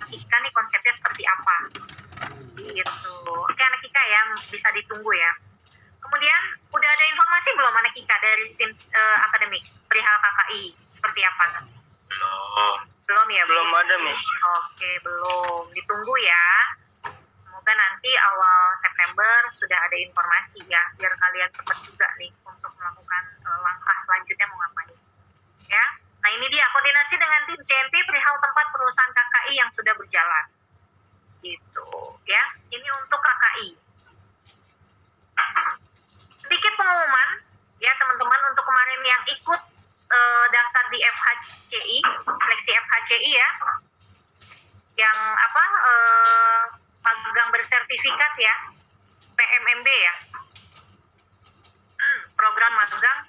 anak IKA nih konsepnya seperti apa gitu. Oke anak IKA ya, bisa ditunggu ya. Kemudian udah ada informasi belum anak IKA dari tim akademik perihal KKI seperti apa? Belum ya? Belum ada, Miss. Oke, belum. Ditunggu ya. Semoga nanti awal September sudah ada informasi ya, biar kalian cepat juga nih untuk melakukan langkah selanjutnya mau ngapain. Ya. Nah ini dia koordinasi dengan tim CNP perihal tempat perusahaan KKI yang sudah berjalan. Gitu ya. Ini untuk KKI. Sedikit pengumuman ya teman-teman untuk kemarin yang ikut daftar di FHCI, seleksi FHCI ya, yang magang bersertifikat ya, PMMB ya, program magang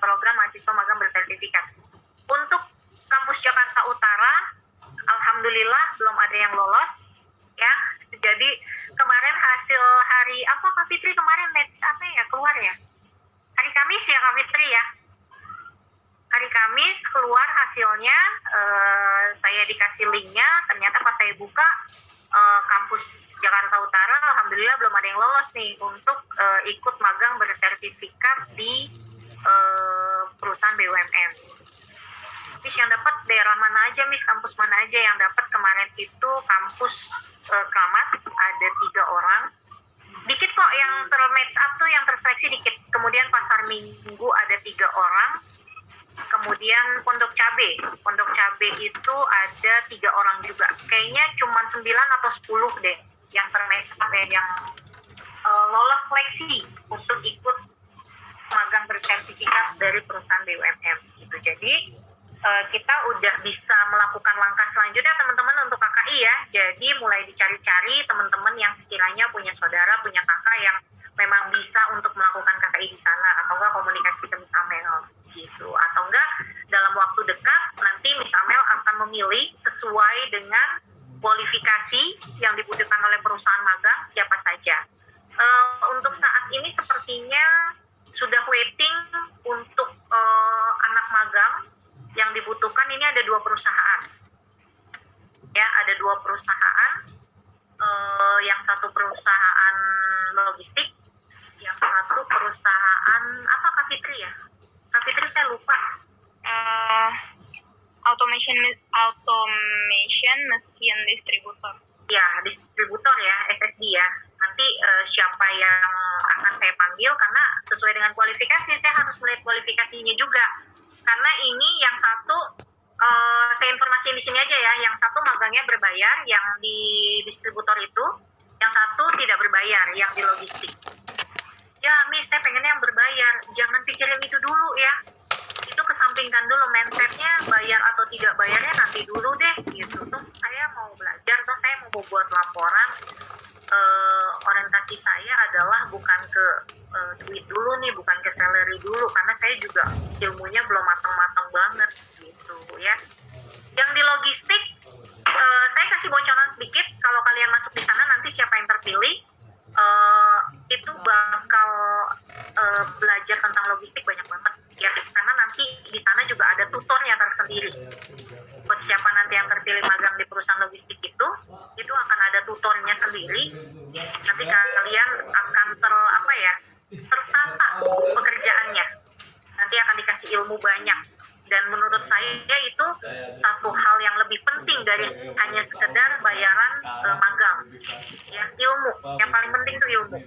program mahasiswa magang bersertifikat. Untuk kampus Jakarta Utara, alhamdulillah belum ada yang lolos ya. Jadi kemarin hasil hari apa Kak Fitri kemarin match apa ya keluar ya? Hari Kamis ya Kak Fitri ya. Hari Kamis keluar hasilnya, saya dikasih linknya, ternyata pas saya buka kampus Jakarta Utara, alhamdulillah belum ada yang lolos nih untuk ikut magang bersertifikat di perusahaan BUMN. Miss yang dapat daerah mana aja, Miss kampus mana aja yang dapat kemarin itu kampus Kramat ada 3 orang. Dikit kok yang termatch up tuh yang terseleksi dikit. Kemudian Pasar Minggu ada 3 orang. Kemudian Pondok Cabe itu ada 3 orang juga. Kayaknya cuma 9 atau 10 deh yang termatch up yang lolos seleksi untuk ikut magang bersertifikat dari perusahaan BUMN gitu. Jadi kita udah bisa melakukan langkah selanjutnya teman-teman untuk KKI ya. Jadi mulai dicari-cari teman-teman yang sekiranya punya saudara, punya kakak yang memang bisa untuk melakukan KKI di sana, atau enggak komunikasi ke Miss Amel gitu, atau enggak dalam waktu dekat nanti Miss Amel akan memilih sesuai dengan kualifikasi yang dibutuhkan oleh perusahaan magang siapa saja. Untuk saat ini sepertinya sudah waiting untuk anak magang yang dibutuhkan ini ada 2 perusahaan ya, ada 2 perusahaan, yang satu perusahaan logistik, yang satu perusahaan apa Kak Fitri ya? Kak Fitri saya lupa. Automation mesin distributor. Ya, distributor ya, SSD ya. Nanti siapa yang akan saya panggil karena sesuai dengan kualifikasi, saya harus melihat kualifikasinya juga. Karena ini yang satu saya informasiin di sini aja ya, yang satu magangnya berbayar yang di distributor itu, yang satu tidak berbayar yang di logistik. Ya Miss, saya pengennya yang berbayar. Jangan pikirin itu dulu ya. Itu kesampingkan dulu mindsetnya, bayar atau tidak bayarnya nanti dulu deh gitu. Terus saya mau belajar, terus saya mau buat laporan. Orientasi saya adalah bukan ke duit dulu nih, bukan ke salary dulu, karena saya juga ilmunya belum matang-matang banget gitu ya. Yang di logistik, saya kasih bocoran sedikit, kalau kalian masuk di sana nanti siapa yang terpilih, itu bakal belajar tentang logistik banyak banget ya, karena nanti di sana juga ada tutornya tersendiri. Buat siapa nanti yang terpilih magang di perusahaan logistik itu akan ada tutornya sendiri. Nanti kalian akan tertata pekerjaannya. Nanti akan dikasih ilmu banyak. Dan menurut saya itu satu hal yang lebih penting dari hanya sekedar bayaran magang. Ya, ilmu. Yang paling penting itu ilmu.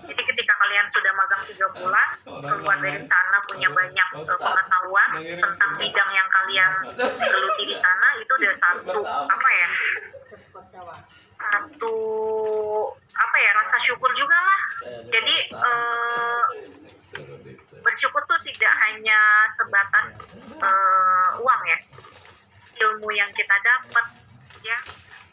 Jadi ketika kalian sudah magang 3 bulan, keluar dari sana punya banyak pengetahuan tentang bidang yang kalian geluti di sana, itu udah satu rasa syukur juga lah. Jadi bersyukur tuh tidak hanya sebatas uang ya, ilmu yang kita dapat ya,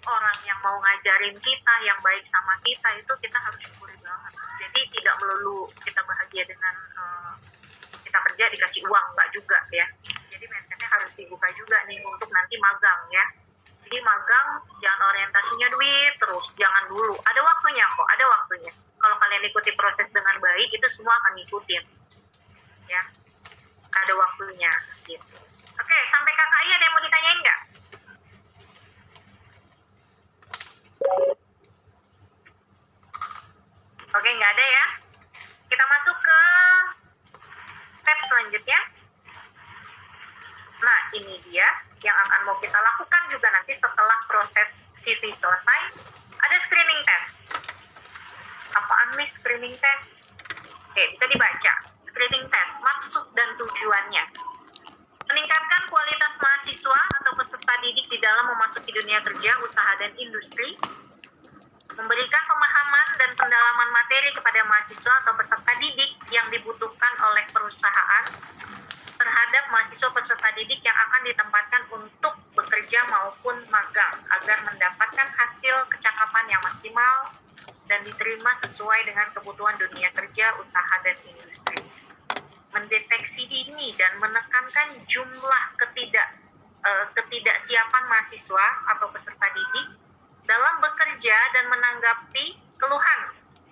orang yang mau ngajarin kita, yang baik sama kita, itu kita harus syukuri banget. Jadi tidak melulu kita bahagia dengan kita kerja dikasih uang, enggak juga ya. Jadi mindsetnya harus dibuka juga nih untuk nanti magang ya. Jadi magang jangan orientasinya duit terus, jangan dulu. Ada waktunya kok, ada waktunya. Kalau kalian ikuti proses dengan baik, itu semua akan ngikutin. Ya, ada waktunya gitu. Oke, sampai KKI ada yang mau ditanyain nggak? nggak ada ya. Kita masuk ke tab selanjutnya. Nah, ini dia yang akan mau kita lakukan juga nanti setelah proses CV selesai. Ada screening test. Apaan nih screening test? Oke, bisa dibaca. Screening test, maksud dan tujuannya. Meningkatkan kualitas mahasiswa atau peserta didik di dalam memasuki dunia kerja, usaha, dan industri. Memberikan pemahaman dan pendalaman materi kepada mahasiswa atau peserta didik yang dibutuhkan oleh perusahaan terhadap mahasiswa peserta didik yang akan ditempatkan untuk bekerja maupun magang agar mendapatkan hasil kecakapan yang maksimal dan diterima sesuai dengan kebutuhan dunia kerja, usaha, dan industri. Mendeteksi dini dan menekankan jumlah ketidaksiapan mahasiswa atau peserta didik dalam bekerja dan menanggapi keluhan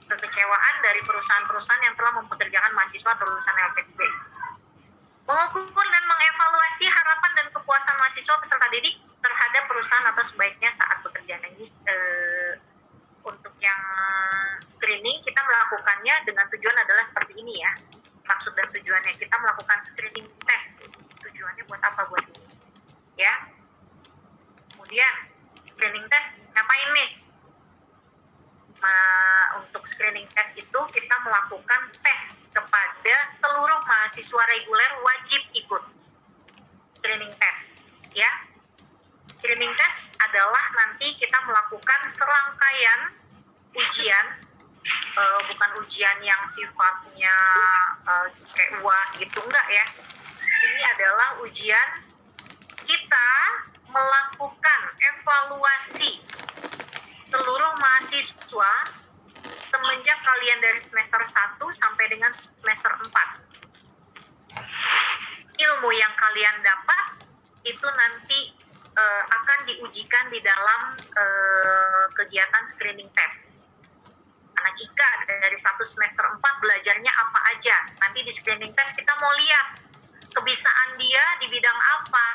kekecewaan dari perusahaan-perusahaan yang telah mempekerjakan mahasiswa atau lulusan LPDP. Mengukur dan mengevaluasi harapan dan kepuasan mahasiswa peserta didik terhadap perusahaan atau sebaiknya saat bekerja. Nah, ini untuk yang screening kita melakukannya dengan tujuan adalah seperti ini ya. Maksud dan tujuannya kita melakukan screening test. Tujuannya buat apa? Buat ini. Ya. Kemudian screening test ngapain, Miss? Untuk screening test itu kita melakukan tes kepada seluruh mahasiswa reguler wajib ikut screening test, ya. Screening test adalah nanti kita melakukan serangkaian ujian, bukan ujian yang sifatnya kayak UAS gitu, enggak ya. Ini adalah ujian kita melakukan evaluasi seluruh mahasiswa semenjak kalian dari semester 1 sampai dengan semester 4. Ilmu yang kalian dapat itu nanti akan diujikan di dalam kegiatan screening test. Anak IKA dari 1 semester 4 belajarnya apa aja. Nanti di screening test kita mau lihat kebiasaan dia di bidang apa,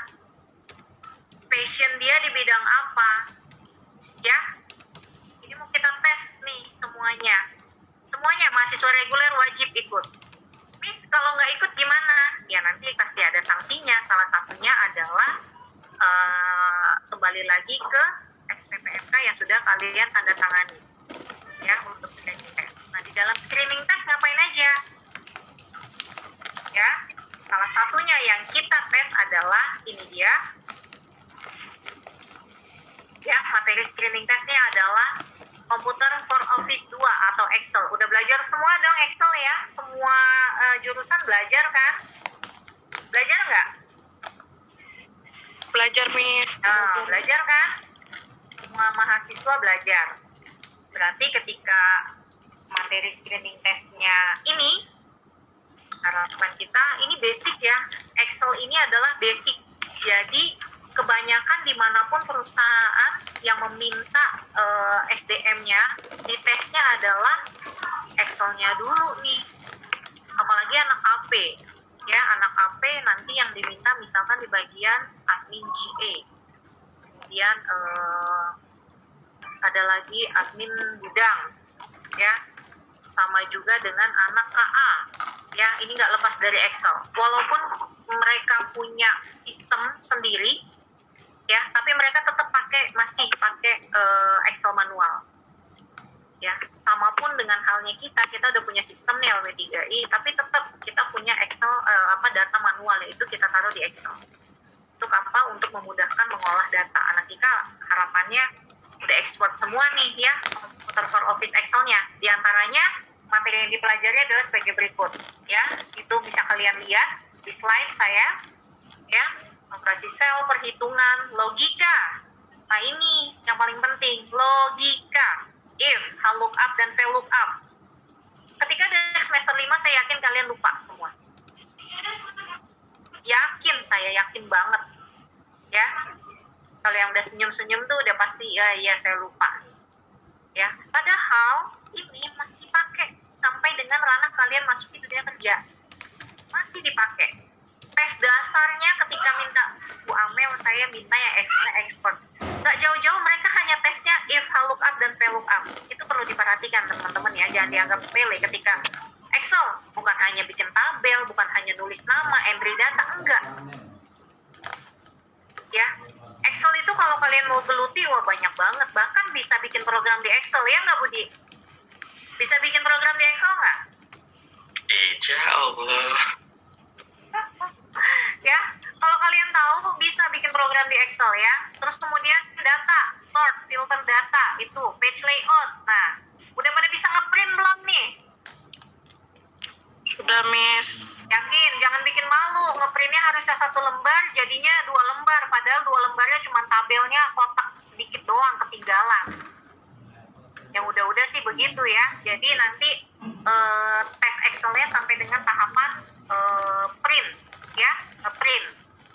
passion dia di bidang apa, ya. Ini mau kita tes nih semuanya. Semuanya mahasiswa reguler wajib ikut. Miss, kalau nggak ikut gimana? Ya nanti pasti ada sanksinya. Salah satunya adalah kembali lagi ke SPPMK yang sudah kalian tanda tangani, ya, untuk screening test. Nah, di dalam screening test ngapain aja? Ya, salah satunya yang kita tes adalah ini dia. Ya, materi screening testnya adalah komputer for Office 2 atau Excel. Udah belajar semua dong Excel ya? Semua jurusan belajar kan? Belajar nggak? Belajar, Miss. Nah, belajar kan? Semua mahasiswa belajar. Berarti ketika materi screening testnya ini, harapan kita, ini basic ya. Excel ini adalah basic. Jadi, kebanyakan dimanapun perusahaan yang meminta SDM-nya, di tesnya adalah Excel-nya dulu nih. Apalagi anak AP. Ya, anak AP nanti yang diminta misalkan di bagian admin GA. Kemudian ada lagi admin gudang. Ya, sama juga dengan anak KA. Ya, ini nggak lepas dari Excel. Walaupun mereka punya sistem sendiri, ya, tapi mereka tetap masih pakai Excel manual. Ya, sama pun dengan halnya kita udah punya sistem nih LW3I, tapi tetap kita punya Excel data manual, yaitu kita taruh di Excel. Untuk apa? Untuk memudahkan mengolah data. Anak kita harapannya udah ekspor semua nih ya, komputer for Office Excel-nya. Di antaranya materi yang dipelajari adalah sebagai berikut, ya. Itu bisa kalian lihat di slide saya, ya. Operasi sel, perhitungan, logika. Nah, ini yang paling penting, logika. If, lookup, dan VLOOKUP. Ketika dari semester 5, saya yakin kalian lupa semua. Saya yakin banget. Ya. Kalau yang udah senyum-senyum tuh udah pasti, ya saya lupa. Ya. Padahal ini masih dipakai sampai dengan ranah kalian masuk di dunia kerja. Masih dipakai. Tes dasarnya ketika minta Bu Amel, saya minta yang Excel expert. Nggak jauh-jauh mereka hanya tesnya if, lookup, dan VLOOKUP. Itu perlu diperhatikan teman-teman ya, jangan dianggap sepele ketika Excel. Bukan hanya bikin tabel, bukan hanya nulis nama, entry data, enggak. Ya, Excel itu kalau kalian mau geluti, wah banyak banget. Bahkan bisa bikin program di Excel, ya nggak Budi? Bisa bikin program di Excel nggak? Insya Allah. Ya, kalau kalian tahu bisa bikin program di Excel ya. Terus kemudian data, sort, filter data, itu page layout. Nah, udah pada bisa ngeprint belum nih? Sudah, Miss. Yakin, jangan bikin malu. Ngeprintnya harusnya 1 lembar, jadinya 2 lembar. Padahal 2 lembarnya cuma tabelnya kotak sedikit doang ketinggalan. Yang udah-udah sih begitu ya. Jadi nanti tes Excelnya sampai dengan tahapan print ya, ngeprint.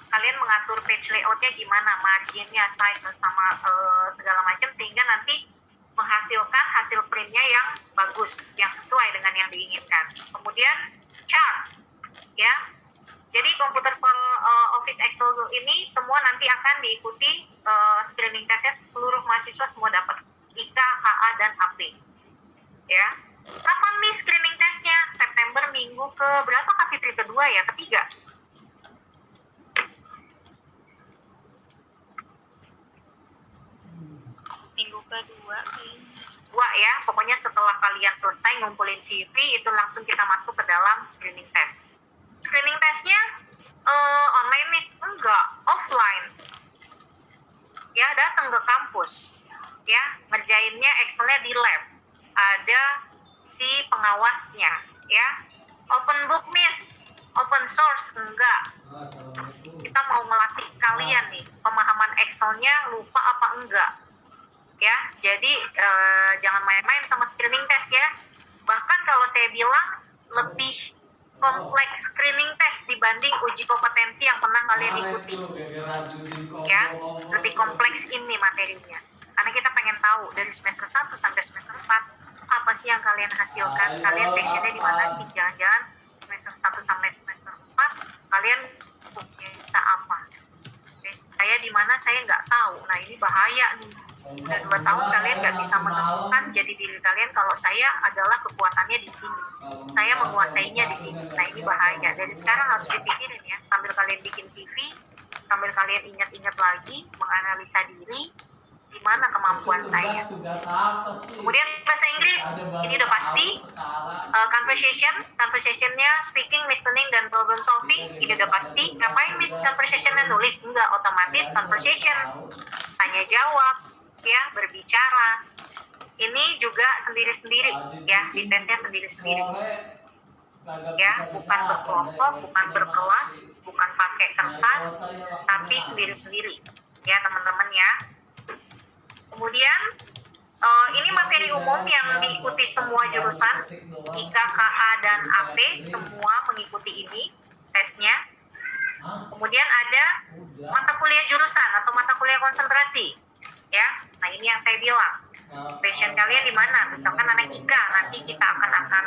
Kalian mengatur page layoutnya gimana, marginnya, size sama segala macam, sehingga nanti menghasilkan hasil printnya yang bagus, yang sesuai dengan yang diinginkan. Kemudian chart ya. Jadi komputer Office Excel ini semua nanti akan diikuti screening testnya, seluruh mahasiswa semua dapat IK, KA, dan AP. Ya. Kapan nih screening testnya? September minggu ke berapa? Kapitri kedua ya? Ketiga? Minggu kedua kayaknya. 2 ya. Pokoknya setelah kalian selesai ngumpulin CV, itu langsung kita masuk ke dalam screening test. Screening testnya online, Miss? Enggak, offline. Ya, datang ke kampus. Ya, ngerjainnya Excelnya di lab. Ada si pengawasnya, ya. Open book, Miss? Open source? Enggak. Kita mau melatih kalian nih, pemahaman Excelnya lupa apa enggak. Ya, jadi jangan main-main sama screening test ya. Bahkan kalau saya bilang lebih kompleks screening test dibanding uji kompetensi yang pernah kalian ikuti. Ya, lebih kompleks ini materinya. Karena kita pengen tahu dari semester 1 sampai semester 4 apa sih yang kalian hasilkan, kalian passionnya di mana sih. Jangan-jangan semester 1 sampai semester 4 kalian punya bisa apa. Saya di mana saya nggak tahu. Nah, ini bahaya nih. Udah 2 tahun kalian nggak bisa menemukan jadi diri kalian kalau saya adalah kekuatannya di sini. Saya menguasainya di sini. Nah, ini bahaya. Dari sekarang harus dipikirin ya. Sambil kalian bikin CV, sambil kalian ingat-ingat lagi, menganalisa diri, di mana kemampuan saya. Kemudian bahasa Inggris, ini udah pasti. Conversationnya speaking, listening, dan problem solving, ini udah pasti. Ngapain Miss conversationnya nulis? Enggak, otomatis conversation. Tanya jawab, ya, berbicara. Ini juga sendiri-sendiri, ya, di tesnya sendiri-sendiri. Ya, bukan berkelompok, bukan berkelas, bukan pakai kertas, tapi sendiri-sendiri. Ya, teman-teman ya. Kemudian ini materi umum yang diikuti semua jurusan, IK, KA, dan AP, semua mengikuti ini tesnya. Kemudian ada mata kuliah jurusan atau mata kuliah konsentrasi. Ya, nah ini yang saya bilang. Passion kalian di mana? Misalkan anak IK, nanti kita akan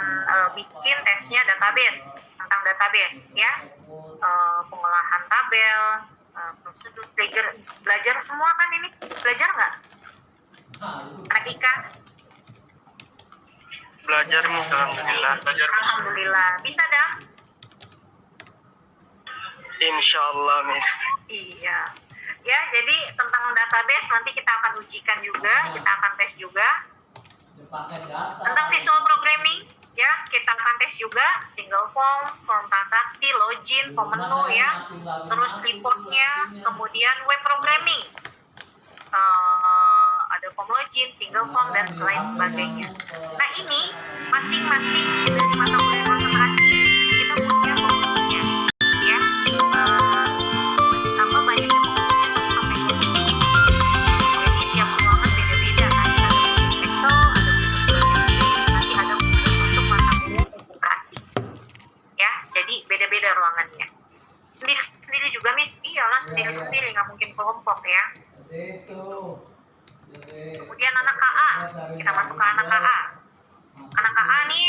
bikin tesnya database, tentang database ya. Pengolahan tabel, prosedur, belajar semua kan ini? Belajar nggak? Anak Ika? Belajar, Miss. Alhamdulillah. Alhamdulillah. Bisa dong? Insya Allah, Miss. Iya. Ya, jadi tentang database nanti kita akan ujikan juga, kita akan tes juga. Tentang visual programming, ya, kita akan tes juga single form transaksi, login, form menu ya, terus reportnya, kemudian web programming. Ada form login, single form, dan lain sebagainya. Nah, ini masing-masing dari mata kuliah konsentrasi kita punya komposisinya, ya. Apa banyaknya komposisinya sampai 20. Jadi tiap ruangan beda-beda kan. Ada khusus Excel, ada khusus BPP, nanti ada khusus untuk mata kuliah konsentrasi. Ya, jadi beda-beda ruangannya. Sendiri-sendiri juga, Miss? Iyalah, sendiri-sendiri, nggak mungkin kelompok ya. Kemudian anak KA, kita masuk ke anak KA. Anak KA nih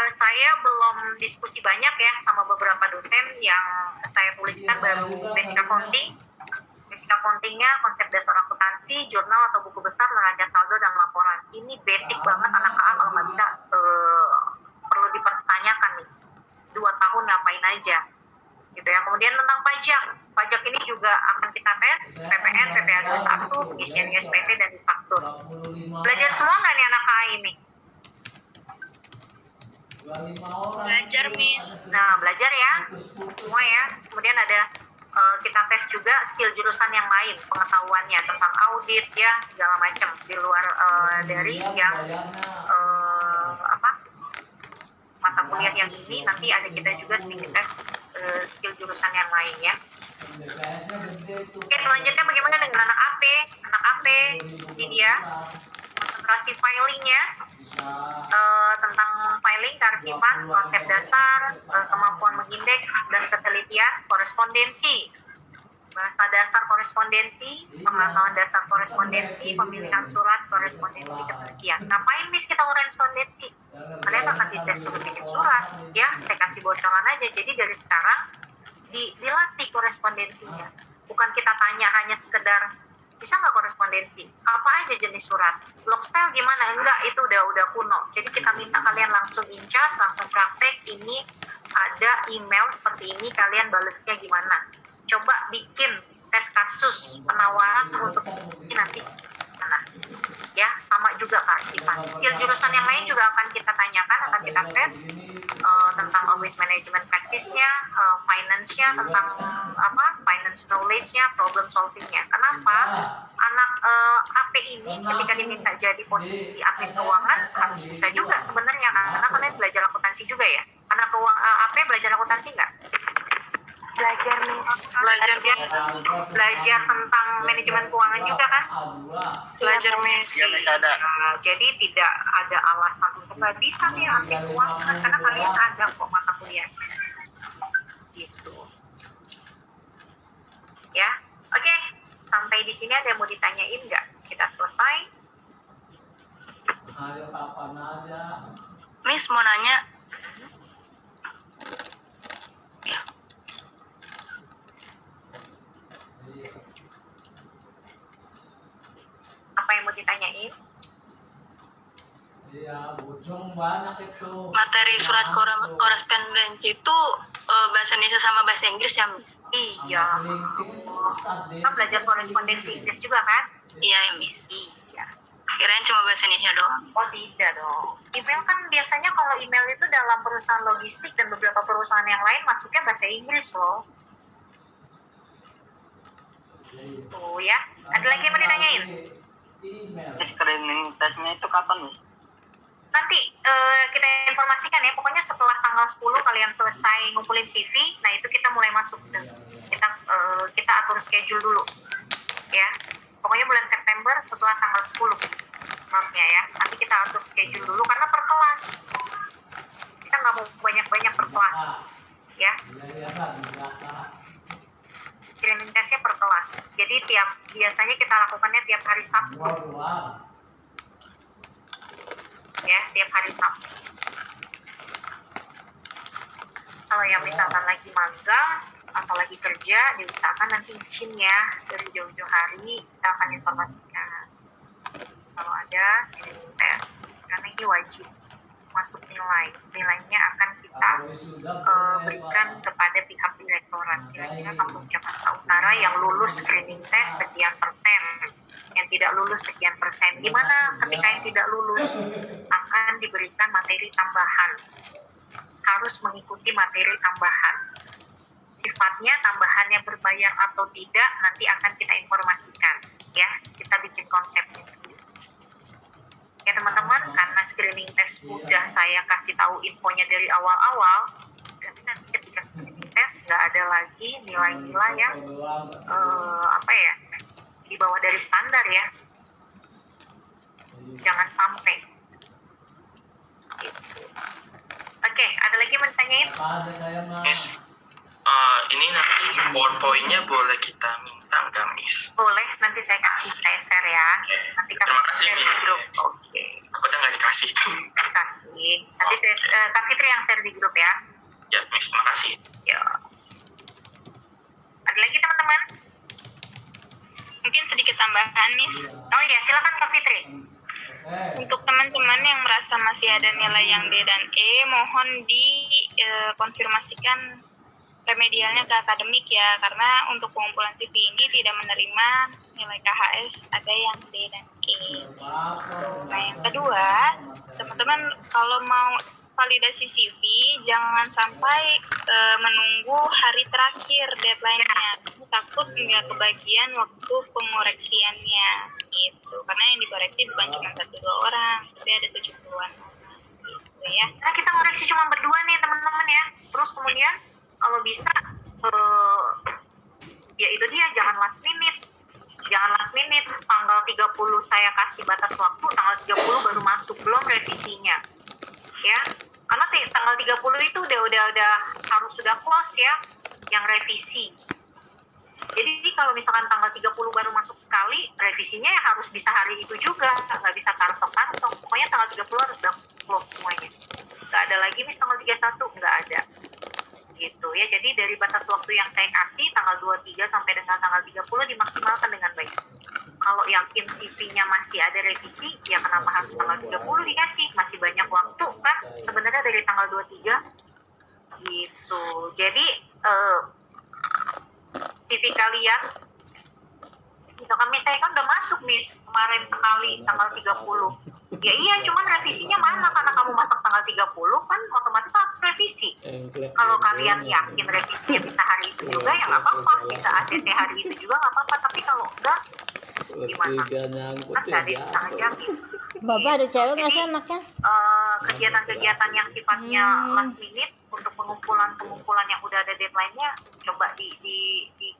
saya belum diskusi banyak ya sama beberapa dosen yang saya tuliskan baru basic accounting Basic accounting-nya, konsep dasar akuntansi, jurnal atau buku besar, neraca saldo dan laporan. Ini basic banget anak AA kalau nggak bisa perlu dipertanyakan nih. 2 tahun ngapain aja, gitu ya. Kemudian tentang pajak. Pajak ini juga akan kita tes PPN, PPA 21, pengisian SPT dan faktur. Belajar semua nggak nih anak AA ini? Belajar, Miss. Nah, belajar ya, semua ya. Kemudian ada kita tes juga skill jurusan yang lain, pengetahuannya tentang audit ya, segala macam di luar dari yang mata kuliah yang ini. Nanti ada kita juga sedikit tes skill jurusan yang lain ya. Oke, selanjutnya bagaimana dengan anak AP? Anak AP ini dia konsentrasi filingnya, tentang filing, kearsipan, konsep dasar, kemampuan mengindeks dan ketelitian, korespondensi, bahasa dasar korespondensi, pengetahuan dasar korespondensi, pemilihan surat korespondensi, ketelitian. Ngapain Miss kita korespondensi? Kalian akan dites suruh bikin surat, ya. Saya kasih bocoran aja. Jadi dari sekarang dilatih korespondensinya. Bukan kita tanya hanya sekedar bisa nggak korespondensi? Apa aja jenis surat? Log style gimana? Enggak, itu udah kuno. Jadi kita minta kalian langsung incas, langsung praktek. Ini ada email seperti ini, kalian balesnya gimana? Coba bikin tes kasus penawaran untuk ini nanti. Nah, ya sama juga kearsipan. Skill jurusan yang lain juga akan kita tanyakan, akan kita tes tentang office management practice-nya, finance-nya, tentang finance knowledge-nya, problem solving-nya. Kenapa? Anak AP ini ketika diminta jadi posisi admin keuangan harus bisa juga sebenarnya, karena kalian belajar akuntansi juga ya. Anak AP belajar akuntansi nggak? Belajar, Miss. Belajar tentang manajemen keuangan juga kan? Belajar, Miss. Jadi tidak ada alasan untuk nggak bisa nih ambil keuangan, karena kalian ada kok mata kuliah gitu ya. Oke, sampai di sini ada yang mau ditanyain nggak? Kita selesai. Miss mau nanya. Apa yang mau ditanyain? Materi surat korespondensi itu bahasa Indonesia sama bahasa Inggris ya, Miss? Iya. Kita belajar korespondensi Inggris juga kan? Iya, Miss. Iya. Kirain cuma bahasa Indonesia doang. Oh tidak dong. Email kan biasanya kalau email itu dalam perusahaan logistik dan beberapa perusahaan yang lain masuknya bahasa Inggris loh. Tuh ya. Ada lagi yang mau ditanyain? Screening tesnya itu kapan, Miss? Nanti kita informasikan ya. Pokoknya setelah tanggal 10 kalian selesai ngumpulin CV, nah itu kita mulai masuk. Kita atur schedule dulu. Ya. Pokoknya bulan September setelah tanggal 10. Maafnya ya. Nanti kita atur schedule dulu karena per kelas. Kita nggak mau banyak-banyak per kelas. Ya. Screening tesnya per kelas. Jadi biasanya kita lakukannya tiap hari Sabtu. Ya, tiap hari Sabtu. Kalau yang misalkan lagi magang atau lagi kerja, diusahakan nanti izin ya dari jauh-jauh hari kita akan informasikan kalau ada screening test, karena ini wajib masuk nilainya akan kita berikan kepada pihak direktorat. Kira-kira kampus Jakarta Utara yang lulus screening test sekian persen, yang tidak lulus sekian persen. Gimana ketika yang tidak lulus? Akan diberikan materi tambahan, harus mengikuti materi tambahan. Sifatnya tambahannya berbayar atau tidak nanti akan kita informasikan ya, kita bikin konsepnya. Ya teman-teman, karena screening test udah saya kasih tahu infonya dari awal-awal, berarti nanti ketika screening test nggak ada lagi nilai-nilai yang di bawah dari standar ya. Jangan sampai. Gitu. Oke, ada lagi yang mau ditanyain? Miss, ini nanti PowerPoint-nya boleh kita minta nggak, Miss? Boleh, nanti saya share ya. Nanti kamu Terima kasih, share di Miss. grup. Oke. Takutnya nggak dikasih. Kasih. Nanti Kak Fitri yang share di grup ya. Ya, Miss, terima kasih. Ya. Ada lagi teman-teman? Mungkin sedikit tambahan nih. Oh iya, silakan Kak Fitri. Untuk teman-teman yang merasa masih ada nilai yang D dan E, mohon dikonfirmasikan remedialnya ke akademik ya, karena untuk pengumpulan CV ini tidak menerima nilai KHS ada yang D dan E. Nah, yang kedua, teman-teman kalau mau validasi CV jangan sampai menunggu hari terakhir deadline-nya. Takut nggak kebagian waktu pengoreksiannya gitu, karena yang dikoreksi bukan cuma 1-2 orang, tapi ada 70-an orang gitu ya. Nah, kita ngoreksi cuma berdua nih teman-teman ya. Terus kemudian kalau bisa ya itu dia, jangan last minute. Jangan last minute, tanggal 30 saya kasih batas waktu, tanggal 30 baru masuk, belum revisinya. Ya. Karena tanggal 30 itu udah harus sudah close ya yang revisi. Jadi kalau misalkan tanggal 30 baru masuk sekali, revisinya ya harus bisa hari itu juga, nggak bisa tarsok-tarsok. Pokoknya tanggal 30 harus udah close semuanya. Nggak ada lagi mis tanggal 31, nggak ada. Gitu ya, jadi dari batas waktu yang saya kasih, tanggal 23 sampai dengan tanggal 30 dimaksimalkan dengan baik. Kalau yakin CV-nya masih ada revisi, ya kenapa harus tanggal 30 dikasih? Masih banyak waktu kan, sebenarnya dari tanggal 23. Gitu, jadi CV kalian misalkan mis saya kan udah masuk mis kemarin sekali tanggal 30 ya iya, cuman revisinya mana karena kamu masak tanggal 30 kan otomatis harus revisi. Kalau kalian yakin revisinya bisa hari itu juga ya nggak apa-apa, bisa ACC hari itu juga nggak apa-apa, tapi kalau enggak gimana kan nggak ada yang bisa ngejamin. Bapak ada cewek nggak sih anaknya? Kegiatan-kegiatan yang sifatnya last minute untuk pengumpulan yang udah ada deadline-nya coba di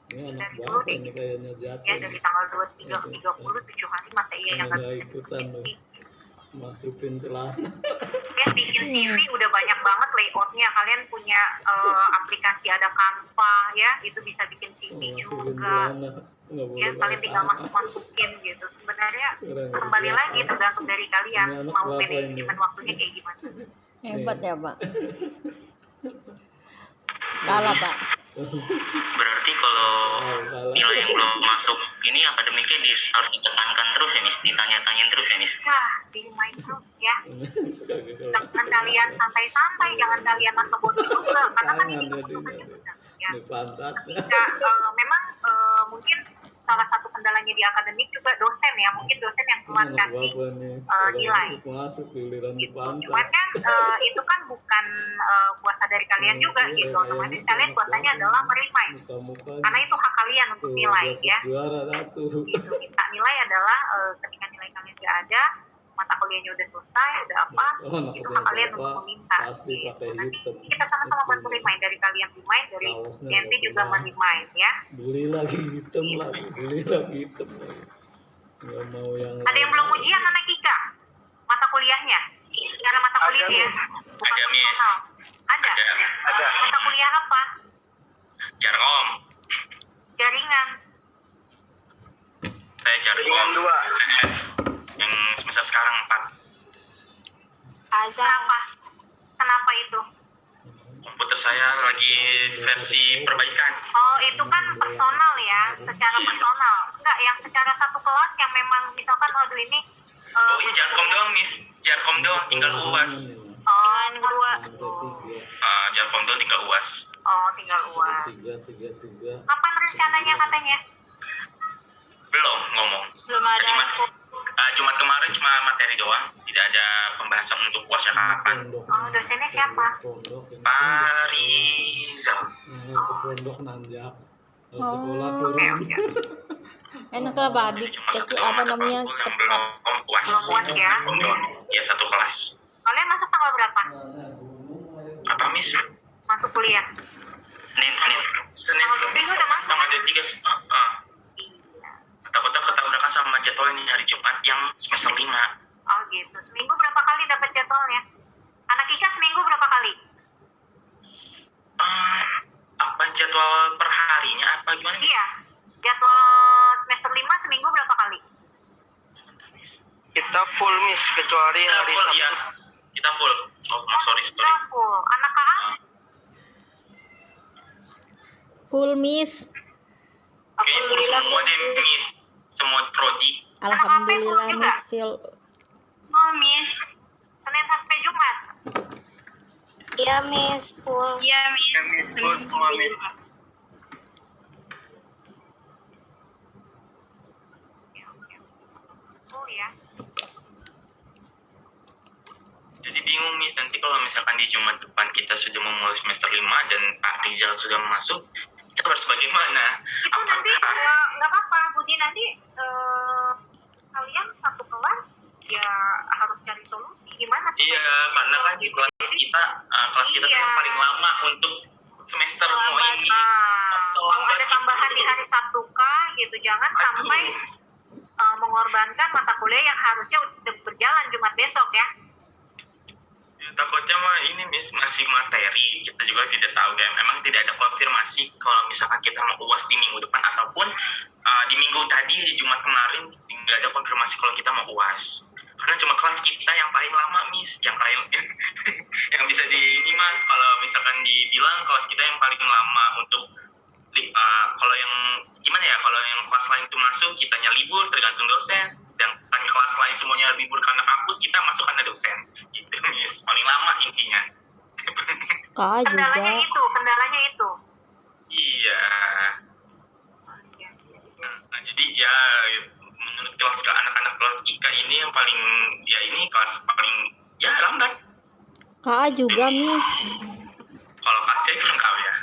dari dulu deh ya, dari tanggal 23 ke 30 7 hari masa iya yang nggak bisa dibikin. Masukin celana. Kalian bikin CV udah banyak banget layoutnya, kalian punya aplikasi ada Canva ya, itu bisa bikin CV juga ya, kalian tinggal masukin gitu. Sebenarnya kembali lagi tergantung dari kalian mau manajemen waktunya kayak gimana. Hebat ya Pak. Kalah Pak. Berarti kalau nilai yang belum masuk ini akademiknya harus ditekankan terus ya mis, ditanya-tanyain terus ya mis. Wah, dimain terus ya. Jangan kalian santai-santai, jangan kalian masa bodoh juga, karena kan ini keputusannya benar ya. Ketika memang mungkin salah satu kendalanya di akademik juga dosen ya, mungkin dosen yang cuma kasih nilai. Gitu. Cuman kan itu kan bukan kuasa dari kalian juga gitu. Otomatis kalian kuasanya adalah meremind. Karena itu hak kalian untuk nilai ya. Gitu. Minta nilai adalah ketika nilai kalian nggak ada, mata kuliahnya udah selesai, udah apa, itu hak kalian untuk meminta. Gitu. Nanti kita sama-sama bantu remind, dari kalian remind, dari CNT juga meremind ya. Beli lagi hitam lagi, beli lagi hitam lagi. Nggak mau yang Ada yang belum ujian anak Ika? Mata kuliahnya? Cara mata kuliah ya? Bukan Ada, Miss. personal. Ada? Ada. Mata kuliah apa? Jarkom. Jaringan. Saya Jarkom PS yang semester sekarang 4. Kenapa? Kenapa itu? Komputer saya lagi versi perbaikan. Oh, itu kan personal ya, secara personal. Enggak, yang secara satu kelas yang memang misalkan waduh ini Oh iya, Jarkom doang mis, Jarkom doang tinggal UAS. oh, Dua. Jarkom doang tinggal UAS. oh, tinggal uas. tiga. Kapan rencananya katanya? Belum ngomong. Belum ada. Tadi mas, Jumat kemarin cuma materi doang, tidak ada pembahasan untuk UASnya kapan. Oh, dosennya siapa? Pak Rizal. Ke pondok nanjak. Sekolah Oh. Oke, turun. oke. Enak lah Pak Adik. Cuma satu Kecil doang apa mata namanya? kuliah yang Cepat. belum UAS. Belum UAS ya? Jarkom doang. Iya, satu kelas. Kalian masuk tanggal berapa? Apa mis? Masuk kuliah? Senin Tanggal 23 udah masuk tanggal kan? 23. Iya. Takutnya ketabrakan sama jadwalnya hari Jumat yang semester 5. Oh gitu. Seminggu berapa kali dapat jadwalnya? Anak Ika seminggu berapa kali? Apa jadwal per harinya apa gimana? Iya. Jadwal semester 5 seminggu berapa kali? Kita full miss kecuali Kita hari full, Sabtu. iya. Kita full. Oh, sorry. Kita full. Anak KA? Full miss. Kayaknya full semua deh, Miss. semua prodi. Alhamdulillah juga? Miss Phil. Oh, Miss. Senin sampai Jumat. Iya, Miss. Full. Iya, Miss. Ya, Miss, full semua, Miss. Oh ya. Jadi bingung Miss, nanti kalau misalkan di Jumat depan kita sudah memulai semester 5 dan Pak Rizal sudah masuk, kita harus bagaimana? Itu nanti nggak apa-apa, Budi, nanti kalian satu kelas ya harus cari solusi gimana supaya Iya, karena kan di kelas kita tuh Iya. yang paling lama untuk semester mau ini. mau ada tambahan di hari Sabtu kah gitu, jangan Aduh. sampai mengorbankan mata kuliah yang harusnya udah berjalan Jumat besok ya. Ya, takutnya mah ini Miss masih materi, kita juga tidak tahu ya. Memang tidak ada konfirmasi kalau misalkan kita mau UAS di minggu depan ataupun di minggu tadi di Jumat kemarin nggak ada konfirmasi kalau kita mau UAS. Karena cuma kelas kita yang paling lama Miss, yang lain yang bisa di ini mah kalau misalkan dibilang kelas kita yang paling lama untuk kalau yang gimana ya, kalau yang kelas lain itu masuk kitanya libur tergantung dosen, sedangkan kelas lain semuanya libur karena kampus, kita masuk karena dosen gitu Miss, paling lama intinya. Kak Kendalanya juga. kendalanya itu. Iya. Nah, jadi ya menurut kelas anak-anak kelas IKA ini yang paling ya ini kelas paling ya lambat. Kak juga Miss. Kalau Kak saya kurang tahu ya.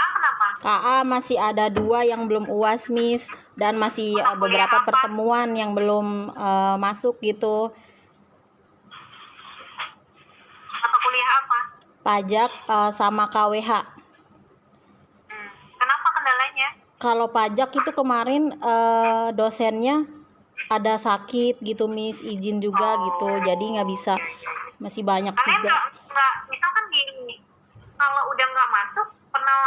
Kenapa? KA masih ada 2 yang belum UAS Miss, dan masih Mata kuliah beberapa apa? pertemuan yang belum masuk gitu. Mata kuliah apa? Pajak sama KWH. Kenapa kendalanya? Kalau pajak itu kemarin dosennya ada sakit gitu Miss, izin juga gitu, jadi nggak bisa, masih banyak Kalian juga. nggak misalkan gini, kalau udah nggak masuk pernah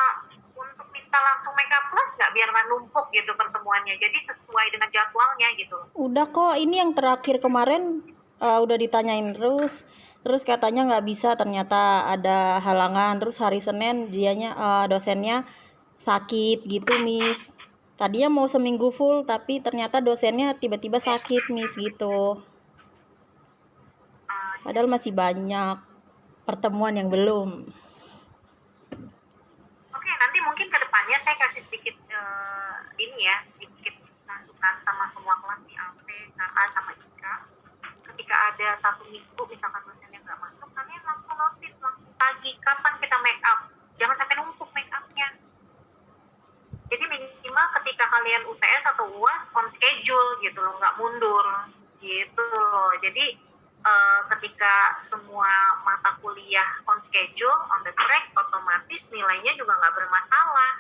untuk minta langsung make up plus nggak biar nggak numpuk gitu pertemuannya, jadi sesuai dengan jadwalnya gitu. Udah kok, ini yang terakhir kemarin udah ditanyain terus katanya nggak bisa, ternyata ada halangan, terus hari Senin dianya dosennya sakit gitu Miss. Tadinya mau seminggu full tapi ternyata dosennya tiba-tiba sakit Miss gitu. Padahal masih banyak pertemuan yang belum. Oke, nanti mungkin ke depannya saya kasih sedikit sedikit masukan sama semua kelas di AP, KA sama IKA. Ketika ada 1 minggu misalkan dosennya nggak masuk, kalian langsung notif, langsung tagih kapan kita make up. Jangan sampai numpuk make upnya. Jadi minimal ketika kalian UTS atau UAS on schedule gitu loh, nggak mundur gitu loh. Jadi ketika semua mata kuliah on schedule, on the track, otomatis nilainya juga nggak bermasalah.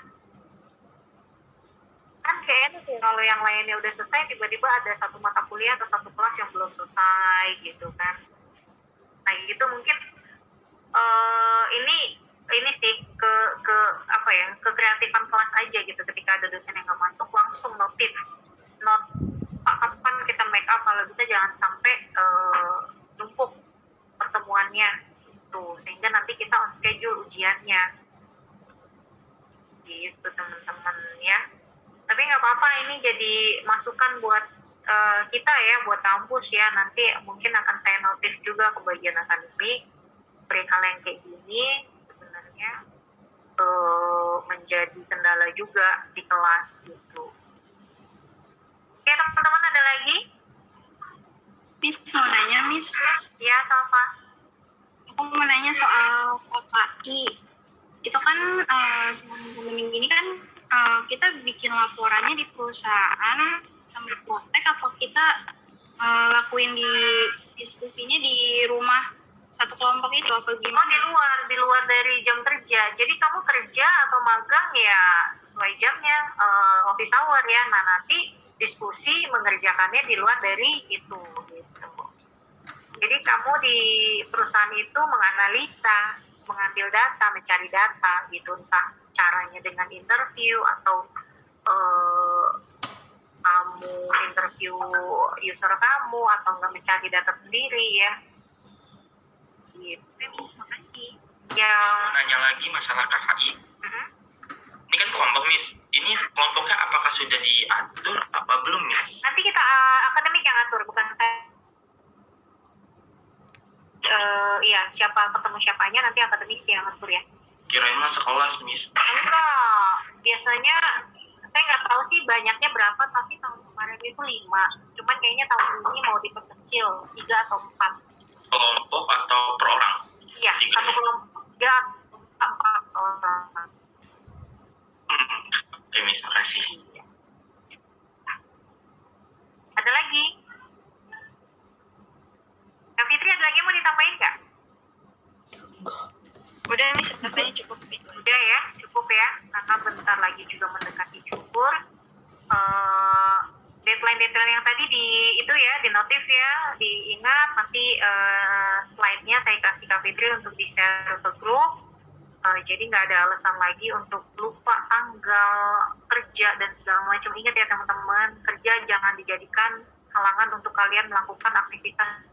Kan kayaknya tuh kalau yang lainnya udah selesai, tiba-tiba ada 1 mata kuliah atau 1 kelas yang belum selesai gitu kan. Nah gitu mungkin ini sih ke kreatifan kelas aja gitu. Ketika ada dosen yang nggak masuk, langsung notif Pak kapan kita make up, kalau bisa jangan sampai numpuk pertemuannya gitu, sehingga nanti kita on schedule ujiannya gitu teman-teman ya. Tapi nggak apa-apa, ini jadi masukan buat kita ya, buat kampus ya. Nanti mungkin akan saya notif juga ke bagian akademik, perihal yang kayak gini sebenarnya menjadi kendala juga di kelas gitu. Oke teman-teman, ada lagi? Miss, mau nanya, Miss. Ya, Salva. Aku mau nanya soal KKI. Itu kan selama pandemi ini kan kita bikin laporannya di perusahaan sambil praktek, apa kita lakuin di diskusinya di rumah satu kelompok itu, apa gimana? Di luar dari jam kerja. Jadi kamu kerja atau magang ya sesuai jamnya, office hour ya. Nah nanti diskusi mengerjakannya di luar dari itu gitu. Jadi kamu di perusahaan itu menganalisa, mengambil data, mencari data gitu, entah caranya dengan interview atau kamu interview user kamu atau nggak mencari data sendiri ya. Gitu. Miss, makasih. Ya. Nanya lagi masalah KKI. Ini kan kelompok Miss. ini kelompoknya apakah sudah diatur apa belum, Miss? Nanti kita akademik yang atur, bukan saya. Iya, siapa ketemu siapanya nanti akademisi yang atur ya. Kirain mah sekelas, Miss. Enggak, biasanya saya nggak tahu sih banyaknya berapa, tapi tahun kemarin itu 5. Cuman kayaknya tahun ini mau diperkecil 3 atau 4. Kelompok atau per orang? Iya, Tiga. satu kelompok 3 4 orang. Oke, Miss, makasih. Ada lagi? Kak Fitri ada lagi yang mau ditambahin nggak? Udah nih, rasanya cukup. Udah ya, cukup ya. Karena bentar lagi juga mendekati cukur. Deadline yang tadi di notif ya, diingat nanti slide-nya saya kasih Kak Fitri untuk di share ke grup. Jadi nggak ada alasan lagi untuk lupa tanggal kerja dan segala macam. Ingat ya teman-teman, kerja jangan dijadikan halangan untuk kalian melakukan aktivitas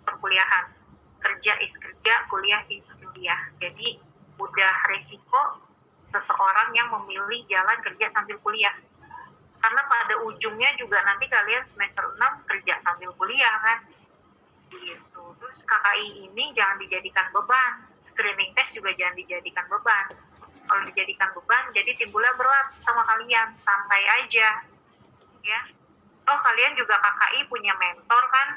perkuliahan. Kerja is kerja, kuliah is kuliah. Jadi udah resiko seseorang yang memilih jalan kerja sambil kuliah. Karena pada ujungnya juga nanti kalian semester 6 kerja sambil kuliah kan. Gitu. Terus KKI ini jangan dijadikan beban. Screening test juga jangan dijadikan beban. Kalau dijadikan beban, jadi timbulnya berat sama kalian. Santai aja. Ya. Oh, kalian juga KKI punya mentor kan?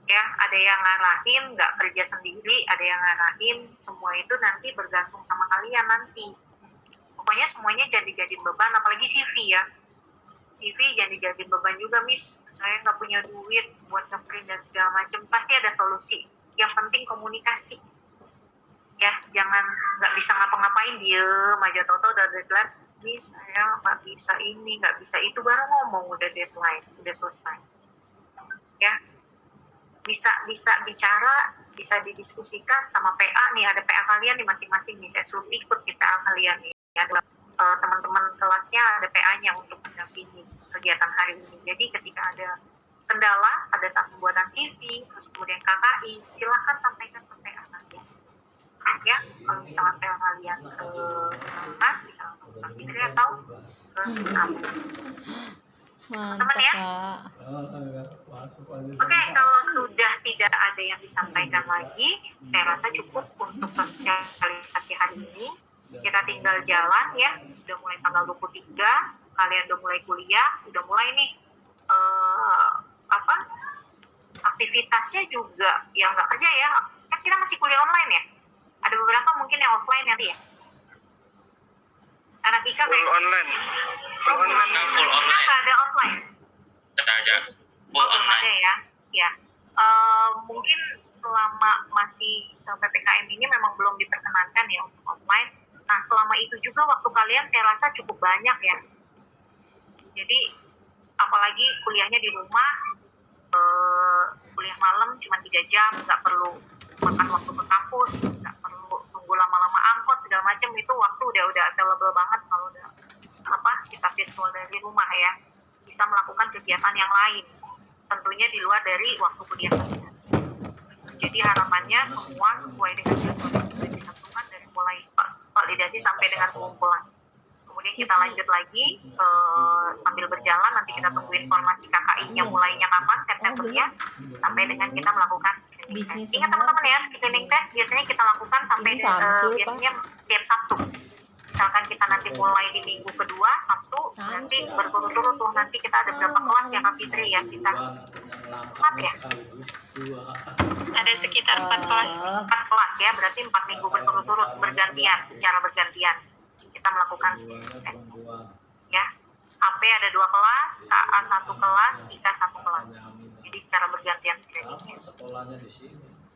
Ya, ada yang ngarahin, nggak kerja sendiri, ada yang ngarahin, semua itu nanti bergantung sama kalian nanti. Pokoknya semuanya jangan dijadiin beban, apalagi CV ya. CV jangan dijadiin beban juga, Miss. Saya nggak punya duit buat ngeprint dan segala macam. Pasti ada solusi. Yang penting komunikasi. Ya, jangan nggak bisa ngapa-ngapain, diem aja, toto udah deadline. Miss, saya nggak bisa ini, nggak bisa itu, baru ngomong udah deadline, udah selesai. Ya, bisa bicara, bisa didiskusikan sama PA nih, ada PA kalian nih masing-masing nih, saya suruh ikut di PA kalian nih, ada teman-teman kelasnya ada PA-nya untuk mendampingi kegiatan hari ini. Jadi ketika ada kendala pada saat pembuatan CV, terus kemudian KKI, silahkan sampaikan ke PA kalian. Ya, kalau misalnya PA kalian bisa ke Kak Fitri atau ke kamu. Mantap, ya? Kak. Oke, kalau sudah tidak ada yang disampaikan lagi, saya rasa cukup untuk sosialisasi hari ini. Kita tinggal jalan ya, udah mulai tanggal 23, kalian udah mulai kuliah, udah mulai nih aktivitasnya juga yang nggak kerja ya, kan kita masih kuliah online ya. Ada beberapa mungkin yang offline nanti ya. Anak Ika kayak online. Full online. Nggak ada offline. Tidak ada. Full Belum online. ada ya. Ya. Mungkin selama masih PPKM ini memang belum diperkenankan ya untuk online. Nah, selama itu juga waktu kalian saya rasa cukup banyak ya. Jadi apalagi kuliahnya di rumah, kuliah malam cuma 3 jam, nggak perlu makan waktu ke kampus, nggak perlu tunggu lama-lama angkot segala macam, itu waktu udah available banget kalau udah kita virtual dari rumah ya, bisa melakukan kegiatan yang lain, tentunya di luar dari waktu kuliah kalian. Jadi harapannya semua sesuai dengan jadwal yang sudah ditentukan dari mulai validasi sampai dengan pengumpulan. Kemudian kita lanjut lagi sambil berjalan, nanti kita tunggu informasi KKI-nya mulainya kapan, September ya, sampai dengan kita melakukan screening Bisnis test. Ingat semua. teman-teman ya, screening test biasanya kita lakukan sampai Ini Samsul, biasanya tiap Sabtu. Misalkan kita nanti mulai di minggu kedua, Sabtu, nanti berturut-turut tuh, nanti kita ada berapa kelas ya Kak Fitri ya, kita 4 ya? Ada sekitar 4 kelas. 4 kelas ya, berarti 4 minggu berturut-turut, bergantian, secara bergantian kita melakukan screening test ya. AP ada 2 kelas, KA 1 kelas, IKA 1 kelas, jadi secara bergantian screeningnya.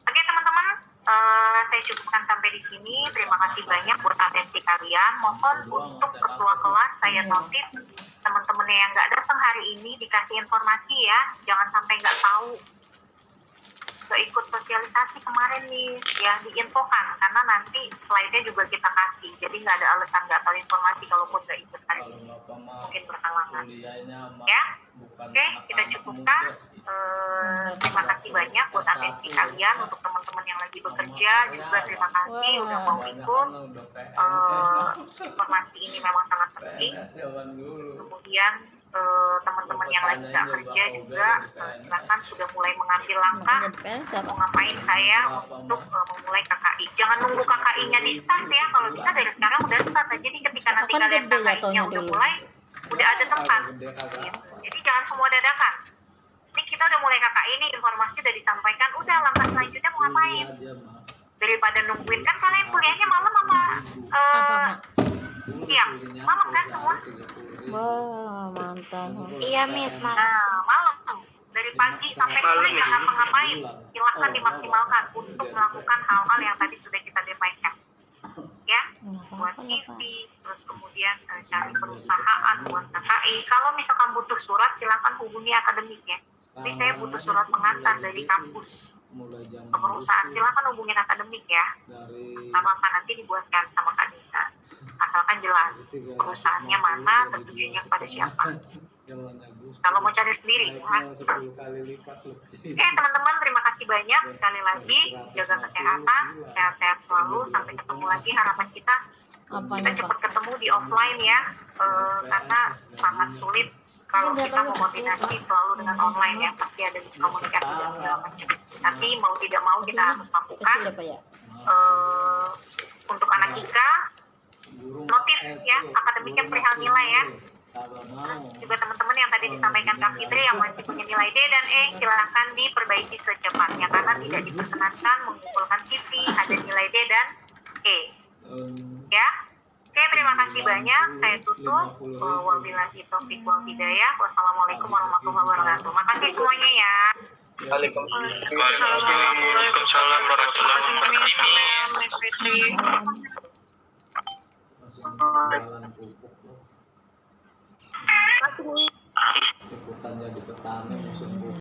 Oke teman-teman, saya cukupkan sampai di sini. Terima kasih banyak buat atensi kalian. Mohon untuk ketua kelas saya notif teman-teman yang nggak datang hari ini dikasih informasi ya, jangan sampai nggak tahu, nggak ikut sosialisasi kemarin nih ya, diinfokan karena nanti slide-nya juga kita kasih, jadi nggak ada alasan nggak tahu informasi kalaupun nggak ikut hari ini, mungkin berhalangan ya. Oke, kita cukupkan Terima kasih banyak buat atensi kalian. Untuk teman-teman yang lagi bekerja juga terima kasih udah mau ikut. Informasi ini memang sangat penting. Kemudian teman-teman yang lagi nggak kerja juga silakan sudah mulai mengambil langkah mau ngapain saya untuk memulai KKI. Jangan nunggu KKI-nya di start ya. Kalau bisa dari sekarang udah start aja. Jadi ketika nanti Kan kalian gede KKI-nya jatuhnya udah dulu. mulai, udah ada tempat. Gitu. Jadi jangan semua dadakan. Ini kita udah mulai KKI ini, informasi udah disampaikan, udah langkah selanjutnya mau ngapain? Daripada nungguin, kan kalian kuliahnya malam apa Apa, Mak? siang? Malam kan semua? Wah, mantap. Iya, Miss, malam. Nah, malam tuh. Dari pagi sampai sore nggak ngapa-ngapain. Silahkan dimaksimalkan untuk melakukan hal-hal yang tadi sudah kita depaikan. Ya, buat CV, terus kemudian cari perusahaan buat KKI. Kalau misalkan butuh surat, silakan hubungi akademik ya. Jadi saya butuh surat pengantar dari kampus ke perusahaan, silakan hubungin akademik ya. Apa nanti dibuatkan sama Kak Nisa. Asalkan jelas perusahaannya mana, tertujunya kepada siapa. Kalau mau cari sendiri ya. Teman-teman, terima kasih banyak sekali lagi. Jaga kesehatan, sehat-sehat selalu. Sampai ketemu lagi. Harapan kita Apanya, Pak? cepat ketemu di offline ya, karena sangat sulit kalau kita memotivasi selalu dengan online ya. Pasti ada miskomunikasi dan segala macam. Tapi mau tidak mau kita harus lakukan. Kecil ya, Pak ya? Untuk anak IKA, notif ya, akademiknya perihal nilai ya. Terus juga teman-teman yang tadi disampaikan Kak Fitri yang masih punya nilai D dan E, silahkan diperbaiki secepatnya karena tidak diperkenankan mengumpulkan CV ada nilai D dan E. Ya, oke, terima kasih banyak. Saya tutup. Wabillahi taufiq wal hidayah. Wassalamualaikum warahmatullahi wabarakatuh. Makasih semuanya ya. Waalaikumsalam warahmatullahi wabarakatuh. Ikutannya di petani musim